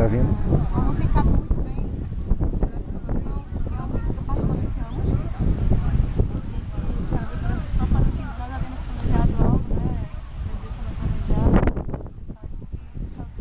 tá vindo. A música encaixa muito bem para a situação, porque é uma música que eu particularmente amo. E, sabe, para essa situação de que nós havíamos planejado algo, né? Eu deixo ela planejada, pensar que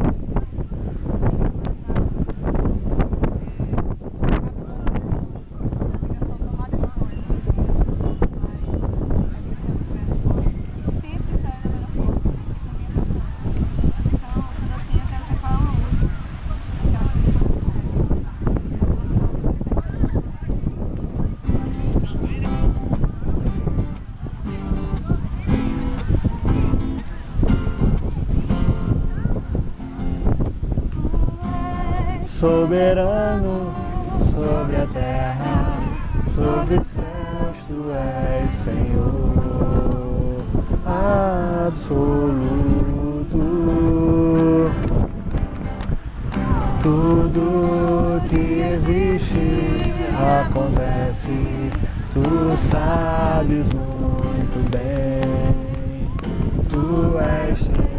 Soberano sobre a terra, sobre os céus, tu és Senhor absoluto. Tudo que existe acontece, tu sabes muito bem, tu és tremendo.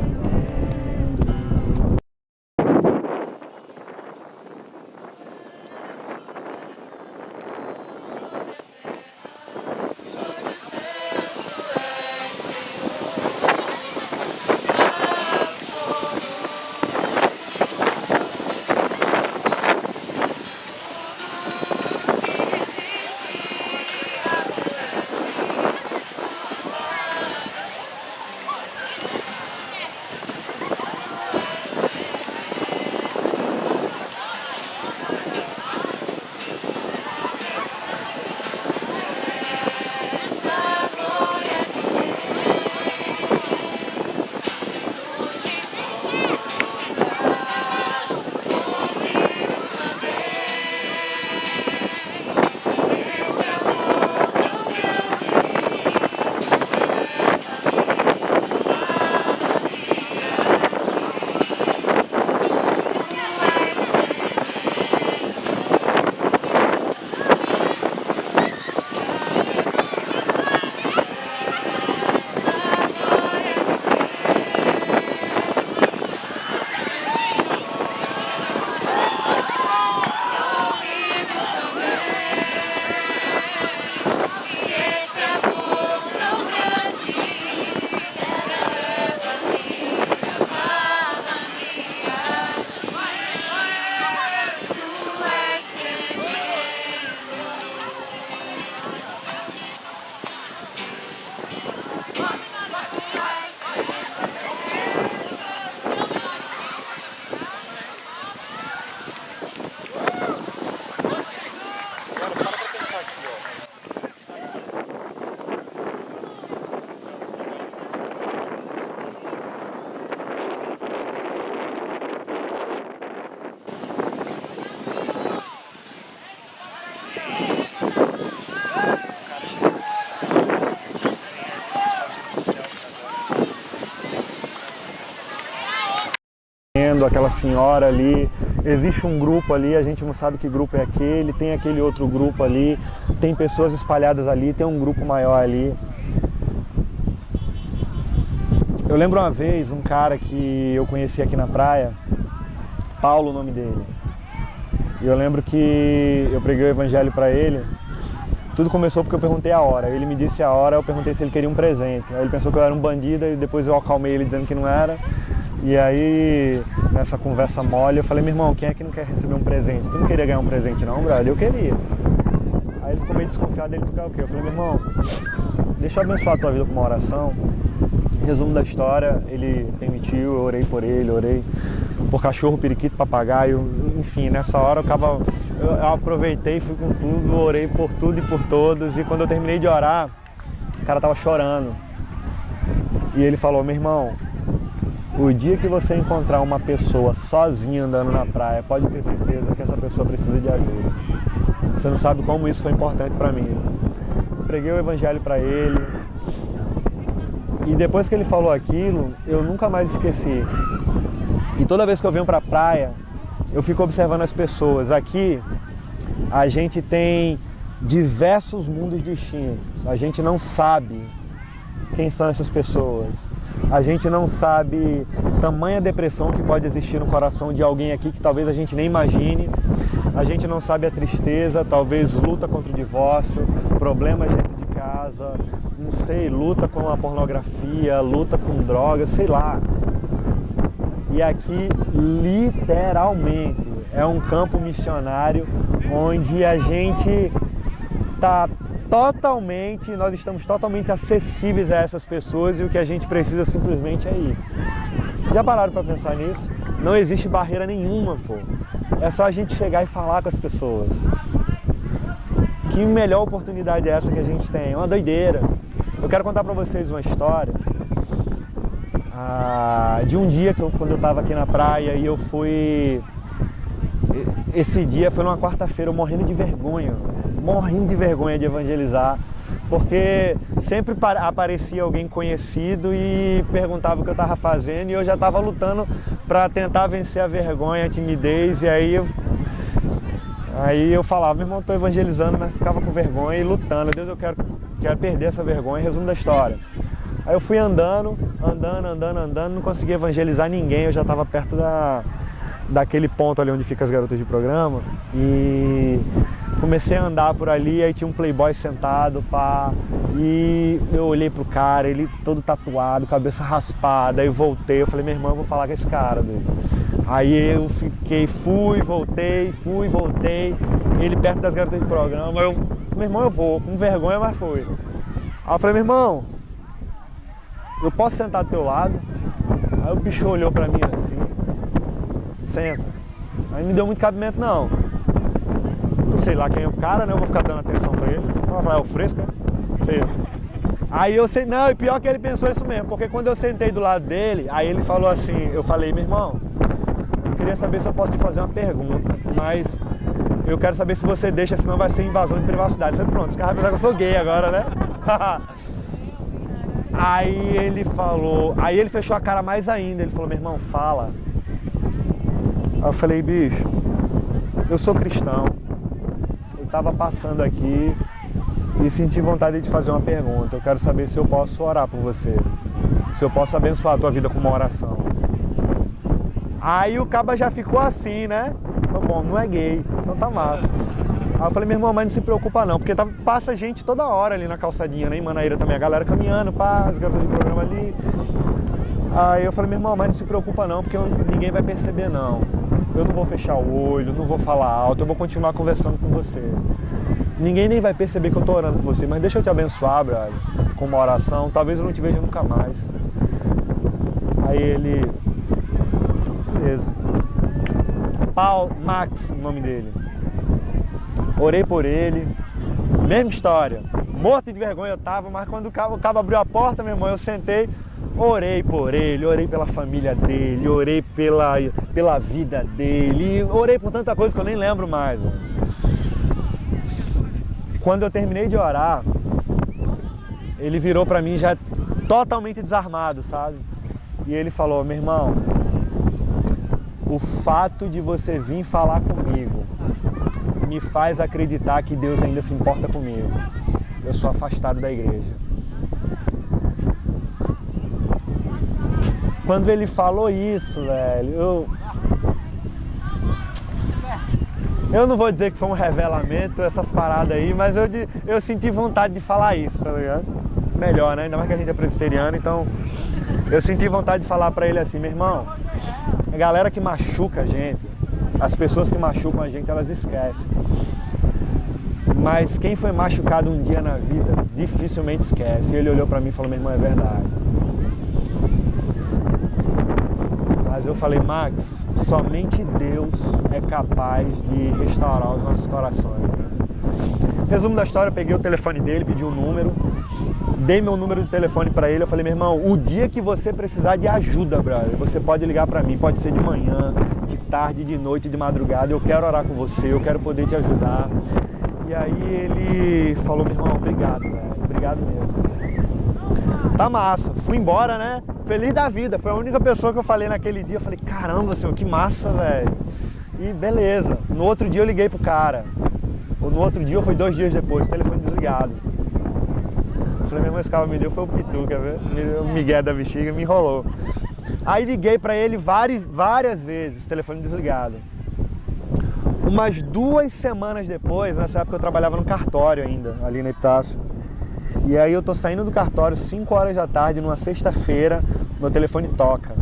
Aquela senhora ali, existe um grupo ali, a gente não sabe que grupo é aquele, tem aquele outro grupo ali, tem pessoas espalhadas ali, tem um grupo maior ali. Eu lembro uma vez um cara que eu conheci aqui na praia, Paulo o nome dele, e eu lembro que eu preguei o evangelho para ele. Tudo começou porque eu perguntei a hora, ele me disse a hora, eu perguntei se ele queria um presente, aí ele pensou que eu era um bandido e depois eu acalmei ele dizendo que não era. E aí, nessa conversa mole, eu falei, meu irmão, quem é que não quer receber um presente? Tu não queria ganhar um presente não, brother? Eu queria. Aí ele ficou meio desconfiado, ele ficou o quê? Eu falei, meu irmão, deixa eu abençoar a tua vida com uma oração. Resumo da história, ele permitiu, eu orei por ele, orei por cachorro, periquito, papagaio, enfim, nessa hora eu aproveitei, fui com tudo, orei por tudo e por todos, e quando eu terminei de orar, o cara tava chorando. E ele falou, meu irmão, o dia que você encontrar uma pessoa sozinha andando na praia, pode ter certeza que essa pessoa precisa de ajuda. Você não sabe como isso foi importante para mim. Eu preguei o evangelho para ele. E depois que ele falou aquilo, eu nunca mais esqueci. E toda vez que eu venho para a praia, eu fico observando as pessoas. Aqui, a gente tem diversos mundos distintos. A gente não sabe quem são essas pessoas. A gente não sabe tamanha depressão que pode existir no coração de alguém aqui que talvez a gente nem imagine. A gente não sabe a tristeza, talvez luta contra o divórcio, problemas dentro de casa, não sei, luta com a pornografia, luta com drogas, sei lá. E aqui, literalmente, é um campo missionário onde a gente está nós estamos totalmente acessíveis a essas pessoas e o que a gente precisa simplesmente é ir. Já pararam para pensar nisso? Não existe barreira nenhuma, pô. É só a gente chegar e falar com as pessoas. Que melhor oportunidade é essa que a gente tem? É uma doideira. Eu quero contar para vocês uma história de um dia quando eu estava aqui na praia e eu fui... Esse dia foi numa quarta-feira, eu morrendo de vergonha de evangelizar, porque sempre aparecia alguém conhecido e perguntava o que eu estava fazendo e eu já estava lutando para tentar vencer a vergonha, a timidez, e aí eu falava, meu irmão, estou evangelizando, mas ficava com vergonha e lutando, Deus, eu quero perder essa vergonha, resumo da história. Aí eu fui andando, não conseguia evangelizar ninguém, eu já estava perto daquele ponto ali onde fica as garotas de programa e comecei a andar por ali, aí tinha um playboy sentado, pá, e eu olhei pro cara, ele todo tatuado, cabeça raspada, aí voltei, eu falei, meu irmão, eu vou falar com esse cara, doido. Aí eu fui, voltei, ele perto das garotas de programa, meu irmão, eu vou, com vergonha, mas fui. Aí eu falei, meu irmão, eu posso sentar do teu lado? Aí o bicho olhou pra mim assim, senta. Aí não me deu muito cabimento não. Não sei lá quem é o cara, né? Eu vou ficar dando atenção pra ele. Eu vou falar, é o fresco, né? Sei. Aí eu sei, não, e pior que ele pensou isso mesmo, porque quando eu sentei do lado dele, aí ele falou assim, eu falei, meu irmão, eu queria saber se eu posso te fazer uma pergunta, mas eu quero saber se você deixa, senão vai ser invasão de privacidade. Eu falei, pronto, esse cara vai pensar que eu sou gay agora, né? Aí ele falou, aí ele fechou a cara mais ainda, ele falou, meu irmão, fala. Aí eu falei, bicho, eu sou cristão, eu estava passando aqui e senti vontade de te fazer uma pergunta. Eu quero saber se eu posso orar por você, se eu posso abençoar a tua vida com uma oração. Aí o caba já ficou assim, né? Falei, bom, não é gay, então tá massa. Aí eu falei, meu irmão, mas não se preocupa não, porque passa gente toda hora ali na calçadinha, né? Em Manaíra também, a galera caminhando, pá, as garotas de programa ali. Aí eu falei, meu irmão, mas não se preocupa não, porque ninguém vai perceber não. Eu não vou fechar o olho, não vou falar alto, eu vou continuar conversando com você. Ninguém nem vai perceber que eu tô orando por você, mas deixa eu te abençoar, brother, com uma oração, talvez eu não te veja nunca mais. Aí ele... Beleza. Max, o nome dele. Orei por ele, mesma história. Morto de vergonha eu tava, mas quando o cabo abriu a porta, meu irmão, eu sentei, orei por ele, orei pela família dele, orei pela vida dele, orei por tanta coisa que eu nem lembro mais. Mano. Quando eu terminei de orar, ele virou pra mim já totalmente desarmado, sabe? E ele falou, meu irmão, o fato de você vir falar comigo me faz acreditar que Deus ainda se importa comigo. Eu sou afastado da igreja. Quando ele falou isso, velho, eu não vou dizer que foi um revelamento, essas paradas aí, mas eu senti vontade de falar isso, tá ligado? Melhor, né? Ainda mais que a gente é presbiteriano, então eu senti vontade de falar pra ele assim, meu irmão, a galera que machuca a gente, as pessoas que machucam a gente, elas esquecem. Mas quem foi machucado um dia na vida, dificilmente esquece. E ele olhou pra mim e falou, meu irmão, é verdade. Mas eu falei, Max, somente Deus é capaz de restaurar os nossos corações. Resumo da história, eu peguei o telefone dele, pedi um número, dei meu número de telefone pra ele, eu falei, meu irmão, o dia que você precisar de ajuda, brother, você pode ligar pra mim, pode ser de manhã, de tarde, de noite, de madrugada, eu quero orar com você, eu quero poder te ajudar. E aí ele falou, meu irmão, obrigado, velho, obrigado mesmo. Tá massa, fui embora, né? Feliz da vida, foi a única pessoa que eu falei naquele dia, eu falei, caramba, senhor, que massa, velho. E beleza, no outro dia eu liguei pro cara, ou no outro dia ou foi 2 dias depois, o telefone desligado. Eu falei, meu irmão, esse cara me deu foi o pituca, velho, o migué da bexiga me enrolou. Aí liguei para ele várias vezes, telefone desligado. Umas 2 semanas depois, nessa época eu trabalhava no cartório ainda, ali na Epitácio. E aí eu tô saindo do cartório 5 horas da tarde, numa sexta-feira, meu telefone toca.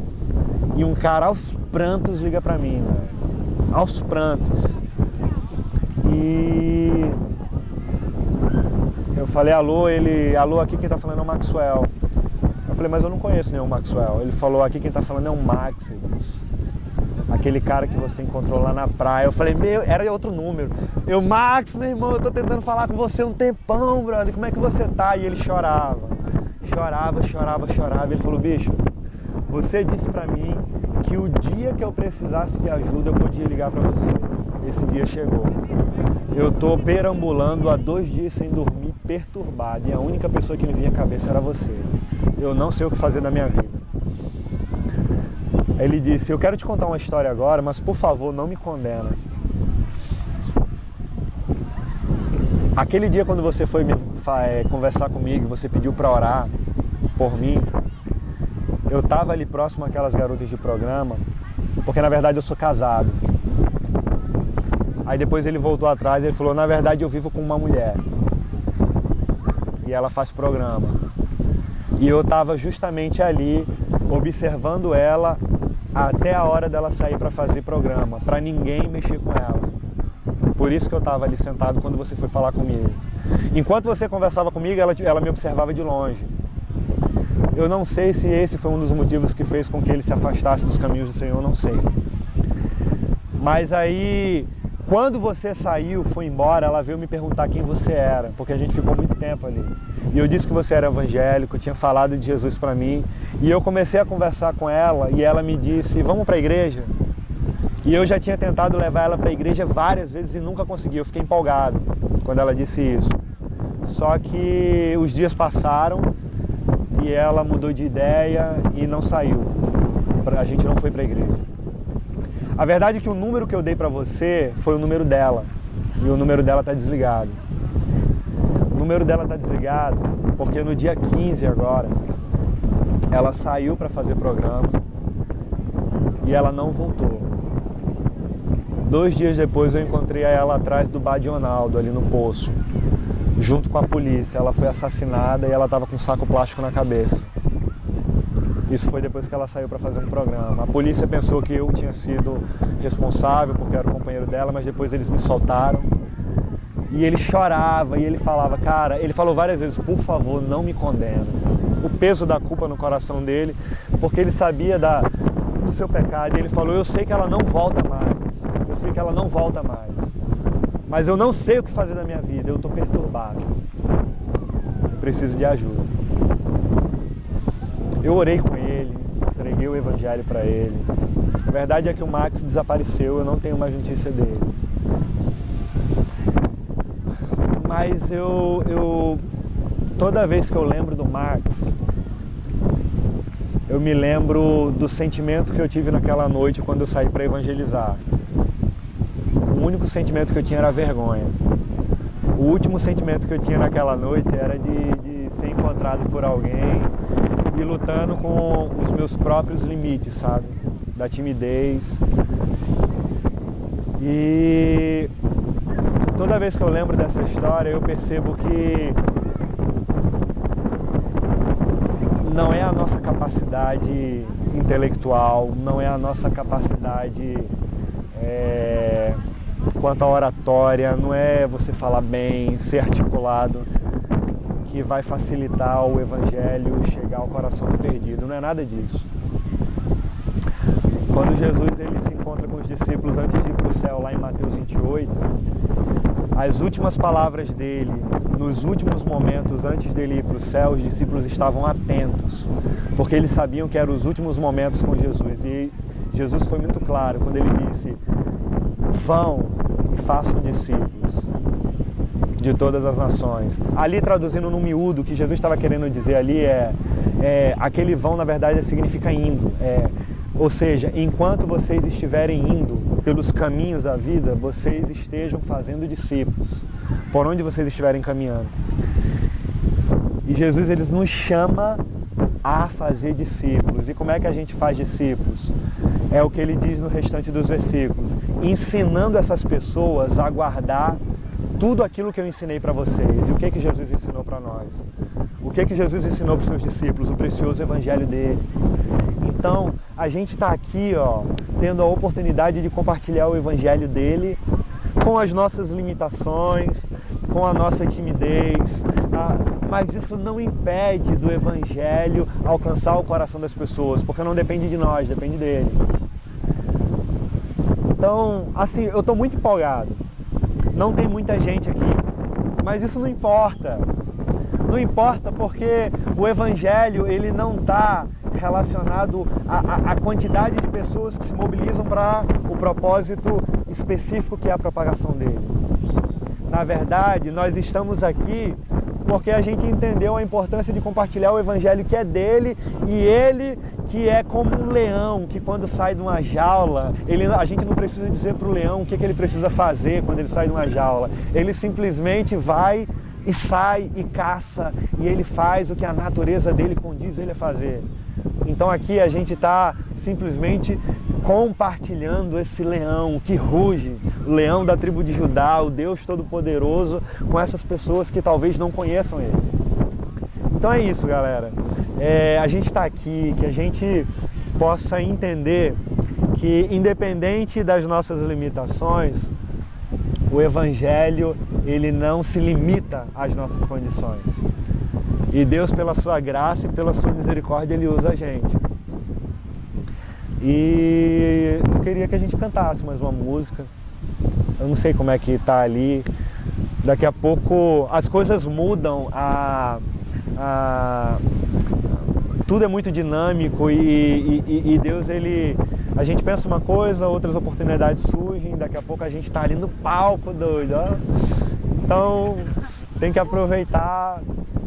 E um cara aos prantos liga pra mim, velho. Aos prantos. E eu falei, alô, aqui quem tá falando é o Maxwell. Eu falei, mas eu não conheço nenhum Maxwell. Ele falou, aqui quem tá falando é o Max, aquele cara que você encontrou lá na praia. Eu falei, era outro número. Max, meu irmão, eu tô tentando falar com você um tempão, brother, como é que você tá? E ele chorava. Ele falou, bicho, você disse pra mim que o dia que eu precisasse de ajuda eu podia ligar pra você. Esse dia chegou. Eu tô perambulando há 2 dias sem dormir, perturbado, e a única pessoa que me vinha à cabeça era você. Eu não sei o que fazer da minha vida. Ele disse, eu quero te contar uma história agora, mas por favor, não me condena. Aquele dia quando você foi conversar comigo, você pediu para orar por mim, eu estava ali próximo àquelas garotas de programa, porque na verdade eu sou casado. Aí depois ele voltou atrás e ele falou, na verdade eu vivo com uma mulher. E ela faz programa. E eu estava justamente ali, observando ela, até a hora dela sair para fazer programa, para ninguém mexer com ela. Por isso que eu estava ali sentado quando você foi falar comigo. Enquanto você conversava comigo, ela me observava de longe. Eu não sei se esse foi um dos motivos que fez com que ele se afastasse dos caminhos do Senhor, não sei. Mas aí, quando você saiu, foi embora, ela veio me perguntar quem você era, porque a gente ficou muito tempo ali. E eu disse que você era evangélico, tinha falado de Jesus para mim. E eu comecei a conversar com ela e ela me disse, vamos para a igreja? E eu já tinha tentado levar ela para a igreja várias vezes e nunca consegui. Eu fiquei empolgado quando ela disse isso. Só que os dias passaram e ela mudou de ideia e não saiu. A gente não foi para a igreja. A verdade é que o número que eu dei para você foi o número dela. E o número dela está desligado. O número dela está desligado porque no dia 15 agora, ela saiu para fazer programa e ela não voltou. 2 dias depois eu encontrei ela atrás do bar de Ronaldo, ali no poço, junto com a polícia. Ela foi assassinada e ela estava com um saco plástico na cabeça. Isso foi depois que ela saiu para fazer um programa. A polícia pensou que eu tinha sido responsável porque eu era o companheiro dela, mas depois eles me soltaram. E ele chorava e ele falava, cara, ele falou várias vezes, por favor, não me condena. O peso da culpa no coração dele, porque ele sabia do seu pecado. E ele falou, eu sei que ela não volta mais. Eu sei que ela não volta mais. Mas eu não sei o que fazer da minha vida, eu estou perturbado. Eu preciso de ajuda. Eu orei com ele, entreguei o evangelho para ele. A verdade é que o Max desapareceu, eu não tenho mais notícia dele. Mas toda vez que eu lembro do Max, eu me lembro do sentimento que eu tive naquela noite quando eu saí para evangelizar. O único sentimento que eu tinha era vergonha. O último sentimento que eu tinha naquela noite era de ser encontrado por alguém e lutando com os meus próprios limites, sabe? Da timidez. E toda vez que eu lembro dessa história, eu percebo que não é a nossa capacidade intelectual, não é a nossa capacidade quanto à oratória, não é você falar bem, ser articulado, que vai facilitar o evangelho chegar ao coração do perdido. Não é nada disso. Quando Jesus ele se encontra com os discípulos antes de ir para o céu, lá em Mateus 28, as últimas palavras dele, nos últimos momentos antes dele ir para o céu, os discípulos estavam atentos, porque eles sabiam que eram os últimos momentos com Jesus. E Jesus foi muito claro quando ele disse, vão e façam discípulos de todas as nações. Ali, traduzindo no miúdo, o que Jesus estava querendo dizer ali aquele vão, na verdade, significa indo. Ou seja, enquanto vocês estiverem indo pelos caminhos da vida, vocês estejam fazendo discípulos, por onde vocês estiverem caminhando. E Jesus, ele nos chama a fazer discípulos. E como é que a gente faz discípulos? É o que ele diz no restante dos versículos, ensinando essas pessoas a guardar tudo aquilo que eu ensinei para vocês. E o que que Jesus ensinou para nós? O que que Jesus ensinou para os seus discípulos? O precioso evangelho dele. Então, a gente está aqui, tendo a oportunidade de compartilhar o evangelho dele com as nossas limitações, com a nossa timidez, mas isso não impede do evangelho alcançar o coração das pessoas, porque não depende de nós, depende dele. Então, assim, eu estou muito empolgado. Não tem muita gente aqui, mas isso não importa. Não importa porque o evangelho ele não está relacionado à quantidade de pessoas que se mobilizam para o propósito específico que é a propagação dele. Na verdade, nós estamos aqui porque a gente entendeu a importância de compartilhar o evangelho que é dele, e ele que é como um leão que quando sai de uma jaula, a gente não precisa dizer para o leão o que ele precisa fazer quando ele sai de uma jaula. Ele simplesmente vai e sai e caça, e ele faz o que a natureza dele condiz ele a fazer. Então aqui a gente está simplesmente compartilhando esse leão que ruge, o leão da tribo de Judá, o Deus Todo-Poderoso, com essas pessoas que talvez não conheçam ele. Então é isso, galera. A gente está aqui, que a gente possa entender que, independente das nossas limitações, o Evangelho ele não se limita às nossas condições. E Deus, pela sua graça e pela sua misericórdia, ele usa a gente. E eu queria que a gente cantasse mais uma música. Eu não sei como é que tá ali. Daqui a pouco as coisas mudam, tudo é muito dinâmico e Deus, a gente pensa uma coisa, outras oportunidades surgem, daqui a pouco a gente tá ali no palco, doido, ó. Então tem que aproveitar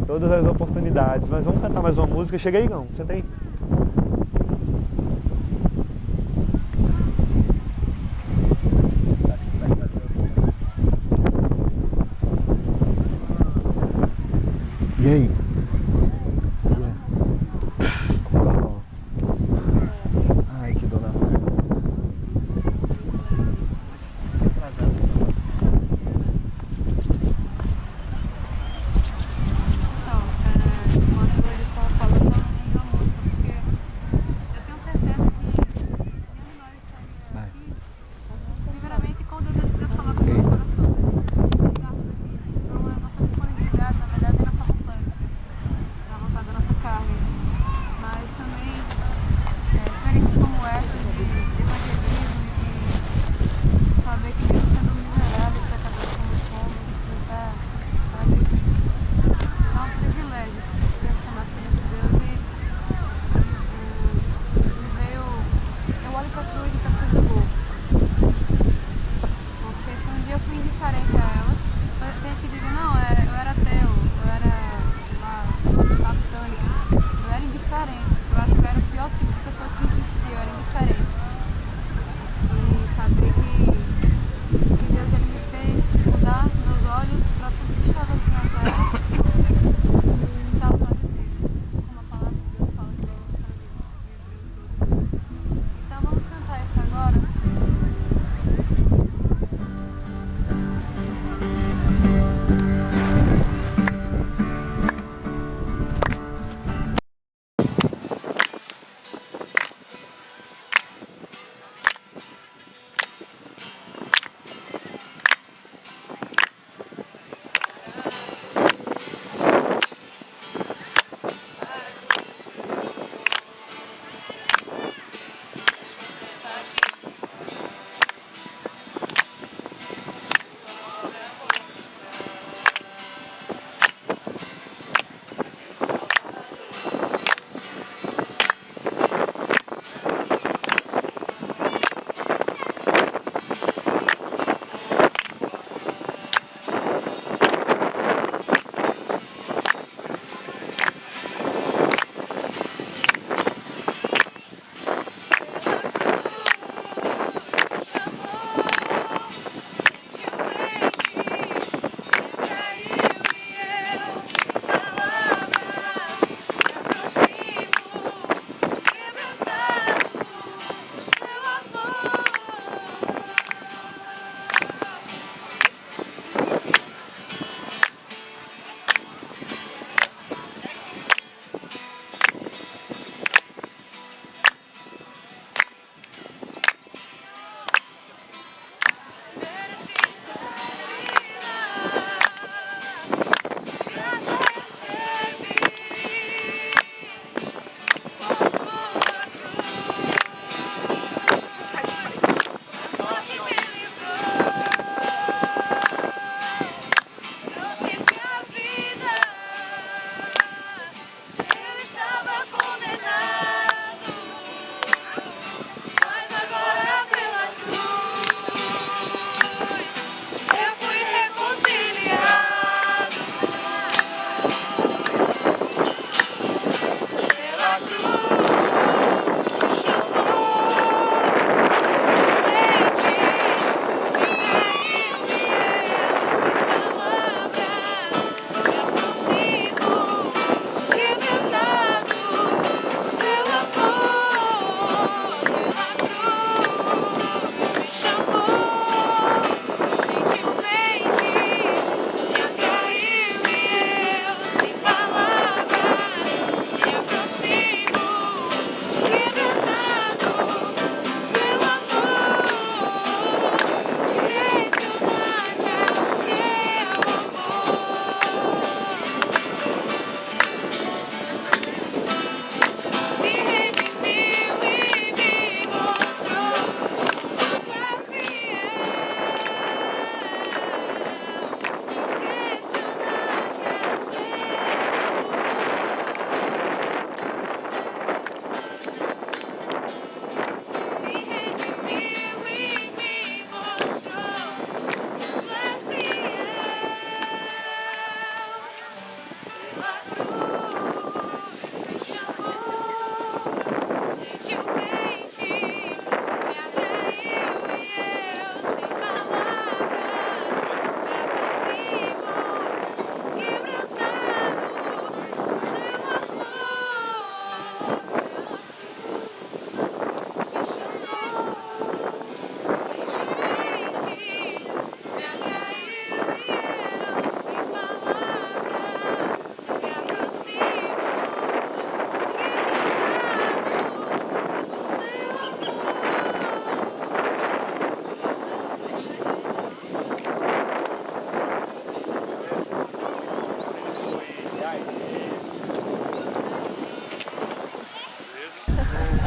todas as oportunidades. Mas vamos cantar mais uma música. Chega aí, não, senta aí. E aí? Ai, que dor na perna.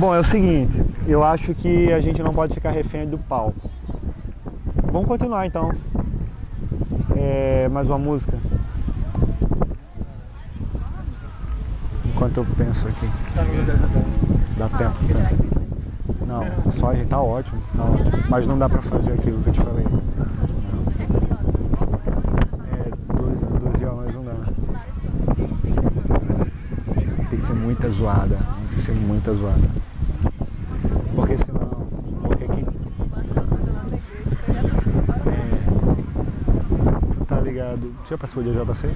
Bom, é o seguinte, eu acho que a gente não pode ficar refém do palco. Vamos continuar então. Mais uma música. Enquanto eu penso aqui. Dá tempo, pensa. Não, só a gente tá ótimo, tá ótimo. Mas não dá pra fazer aquilo que eu te falei. 12 violões não dá. Tem que ser muita zoada. Tem que ser muita zoada. Porque senão. Porque aqui. Tu tá ligado? Você já participou de AJC?